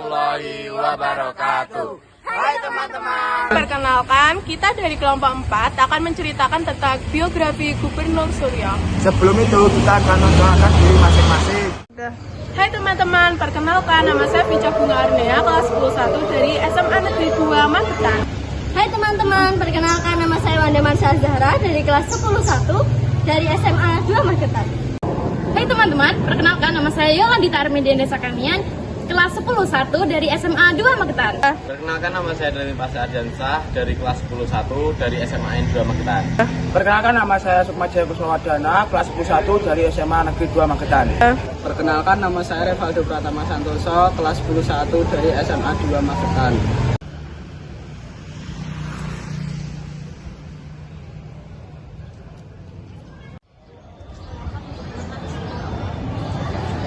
warahmatullahi wabarakatuh. Hai teman-teman. Perkenalkan, kita dari kelompok 4 akan menceritakan tentang biografi Gubernur Suryo. Sebelum itu kita akan memperkenalkan diri masing-masing. Hai teman-teman, perkenalkan nama saya Pica Bunga Arnea, kelas 11 dari SMA Negeri 2 Magetan. Hai teman-teman, perkenalkan nama saya Wanda Marsha Zahra dari kelas 11 dari SMA 2 Magetan. Hai teman-teman, perkenalkan nama saya Yolandita Armediana Sakanian, kelas 11 dari SMA 2 Magetan. Perkenalkan nama saya Dani Pasha Ardiansah dari kelas 11 dari SMA N 2 Magetan. Perkenalkan nama saya Sukma Jaya Kusmawadana, kelas 11 dari SMA Negeri 2 Magetan. Perkenalkan nama saya Revaldo Pratama Santoso, kelas 11 dari SMA 2 Magetan.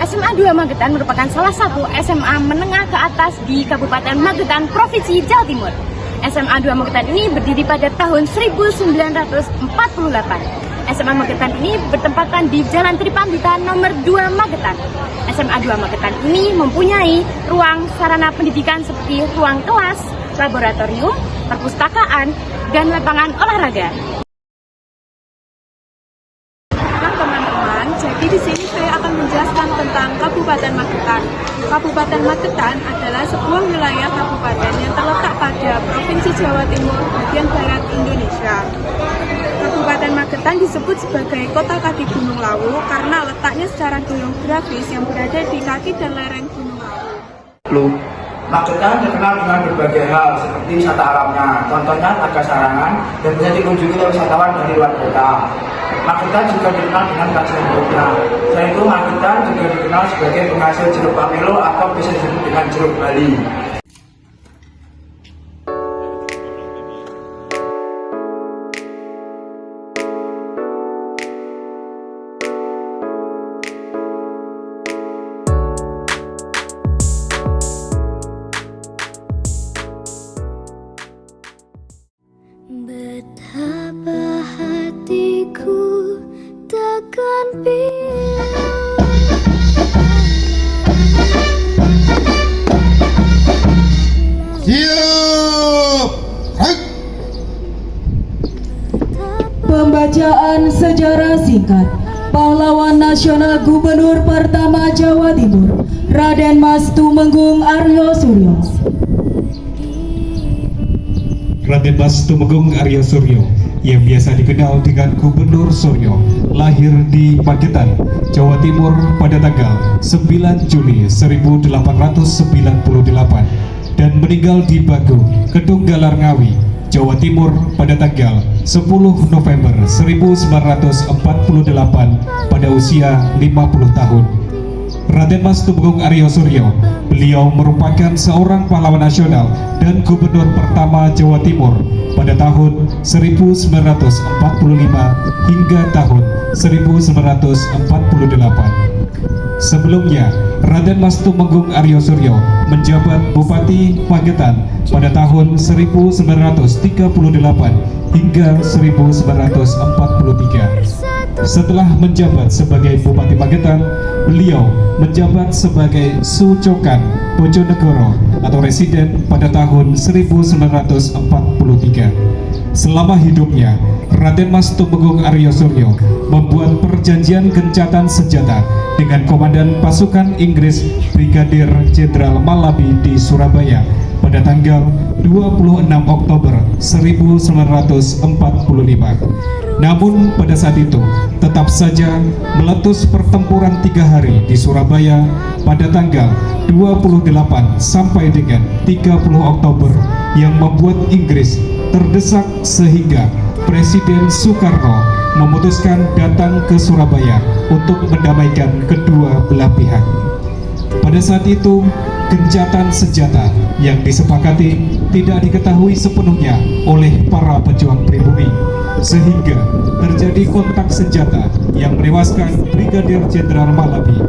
SMA 2 Magetan merupakan salah satu SMA menengah ke atas di Kabupaten Magetan, Provinsi Jawa Timur. SMA 2 Magetan ini berdiri pada tahun 1948. SMA Magetan ini bertempatan di Jalan Tripandita nomor 2 Magetan. SMA 2 Magetan ini mempunyai ruang sarana pendidikan seperti ruang kelas, laboratorium, perpustakaan, dan lapangan olahraga. Teman-teman, jadi di sini saya akan menjelaskan tentang Kabupaten Magetan. Kabupaten Magetan adalah sebuah wilayah kabupaten yang terletak pada Provinsi Jawa Timur, bagian barat Indonesia. Kabupaten Magetan disebut sebagai kota kaki Gunung Lawu karena letaknya secara geografis yang berada di kaki dan lereng Gunung Lawu. Magetan terkenal dengan berbagai hal seperti wisata alamnya, contohnya Telaga Sarangan dan bisa dikunjungi oleh wisatawan dari luar kota. Magetan juga dikenal dengan kerajinan jeruknya. Selain itu, Magetan juga dikenal sebagai penghasil jeruk pamelo atau bisa disebut dengan jeruk Bali. Betapa hatiku takkan Pembacaan sejarah singkat. Pahlawan nasional Gubernur pertama Jawa Timur, Raden Mas Tumenggung Aryo Suryo. Raden Mas Tumenggung Aryo Suryo yang biasa dikenal dengan Gubernur Suryo lahir di Magetan, Jawa Timur pada tanggal 9 Juli 1898 dan meninggal di Bagu, Kedunggalar Ngawi, Jawa Timur pada tanggal 10 November 1948 pada usia 50 tahun. Raden Mas Tumenggung Aryo Suryo, beliau merupakan seorang pahlawan nasional dan gubernur pertama Jawa Timur pada tahun 1945 hingga tahun 1948. Sebelumnya, Raden Mas Tumenggung Aryo Suryo menjabat Bupati Magetan pada tahun 1938 hingga 1943. Setelah menjabat sebagai Bupati Magetan, beliau menjabat sebagai Sucokan Bojonegoro atau residen pada tahun 1943. Selama hidupnya, Raden Mas Tumenggung Aryo Suryo membuat perjanjian gencatan senjata dengan Komandan Pasukan Inggris Brigadir Jenderal Malabi di Surabaya pada tanggal 26 Oktober 1945. Namun pada saat itu tetap saja meletus pertempuran 3 hari di Surabaya pada tanggal 28 sampai dengan 30 Oktober yang membuat Inggris terdesak sehingga Presiden Soekarno memutuskan datang ke Surabaya untuk mendamaikan kedua belah pihak. Pada saat itu, gencatan senjata yang disepakati tidak diketahui sepenuhnya oleh para pejuang pribumi, sehingga terjadi kontak senjata yang menewaskan Brigadir Jenderal Malabi.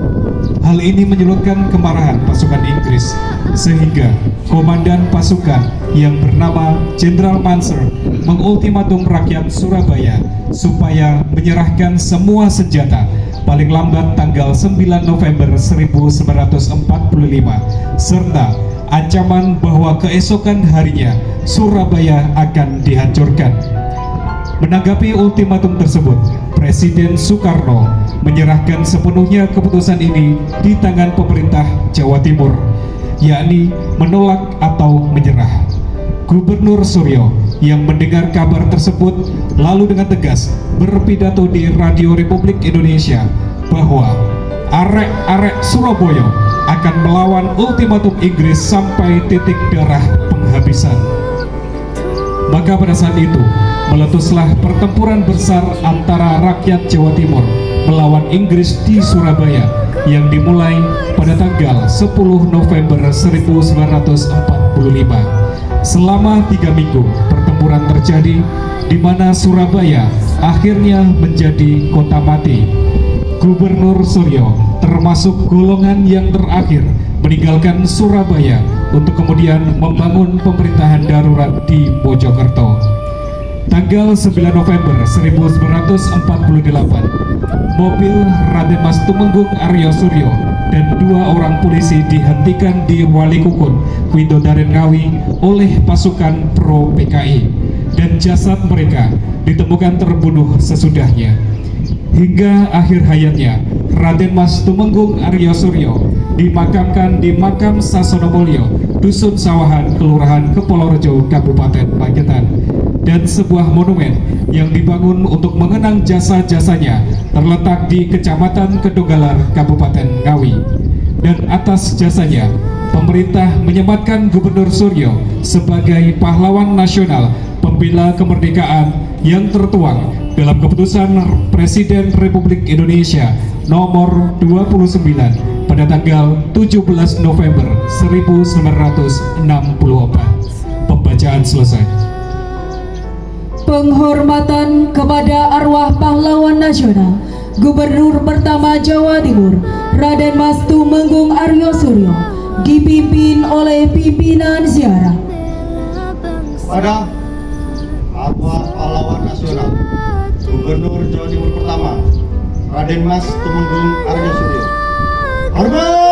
Hal ini menyulut kemarahan pasukan Inggris, sehingga komandan pasukan yang bernama Jenderal Mansur mengultimatum rakyat Surabaya supaya menyerahkan semua senjata paling lambat tanggal 9 November 1945 serta ancaman bahwa keesokan harinya Surabaya akan dihancurkan. Menanggapi ultimatum tersebut, Presiden Soekarno menyerahkan sepenuhnya keputusan ini di tangan pemerintah Jawa Timur, yakni menolak atau menyerah. Gubernur Suryo yang mendengar kabar tersebut lalu dengan tegas berpidato di Radio Republik Indonesia bahwa arek-arek Surabaya akan melawan ultimatum Inggris sampai titik darah penghabisan. Maka pada saat itu meletuslah pertempuran besar antara rakyat Jawa Timur melawan Inggris di Surabaya yang dimulai pada tanggal 10 November 1945. Selama 3 minggu pertempuran terjadi di mana Surabaya akhirnya menjadi kota mati. Gubernur Suryo termasuk golongan yang terakhir meninggalkan Surabaya untuk kemudian membangun pemerintahan darurat di Mojokerto. Tanggal 9 November 1948, mobil Raden Mas Tumenggung Aryo Suryo dan 2 orang polisi dihentikan di Walikukun, Widodaren Ngawi oleh pasukan pro PKI dan jasad mereka ditemukan terbunuh sesudahnya. Hingga akhir hayatnya, Raden Mas Tumenggung Aryo Suryo dimakamkan di makam Sasonomulyo, Dusun Sawahan, Kelurahan Kepolorejo, Kabupaten Magetan. Dan sebuah monumen yang dibangun untuk mengenang jasa-jasanya terletak di Kecamatan Kedogalar, Kabupaten Ngawi. Dan atas jasanya, pemerintah menyematkan Gubernur Suryo sebagai pahlawan nasional pembela kemerdekaan yang tertuang dalam keputusan Presiden Republik Indonesia nomor 29 pada tanggal 17 November 1964. Pembacaan selesai. Penghormatan kepada arwah pahlawan nasional Gubernur pertama Jawa Timur Raden Mas Tumenggung Aryo Suryo dipimpin oleh pimpinan ziarah. Kepada arwah pahlawan nasional Gubernur Jawa Timur pertama Raden Mas Tumenggung Aryo Suryo, hormat.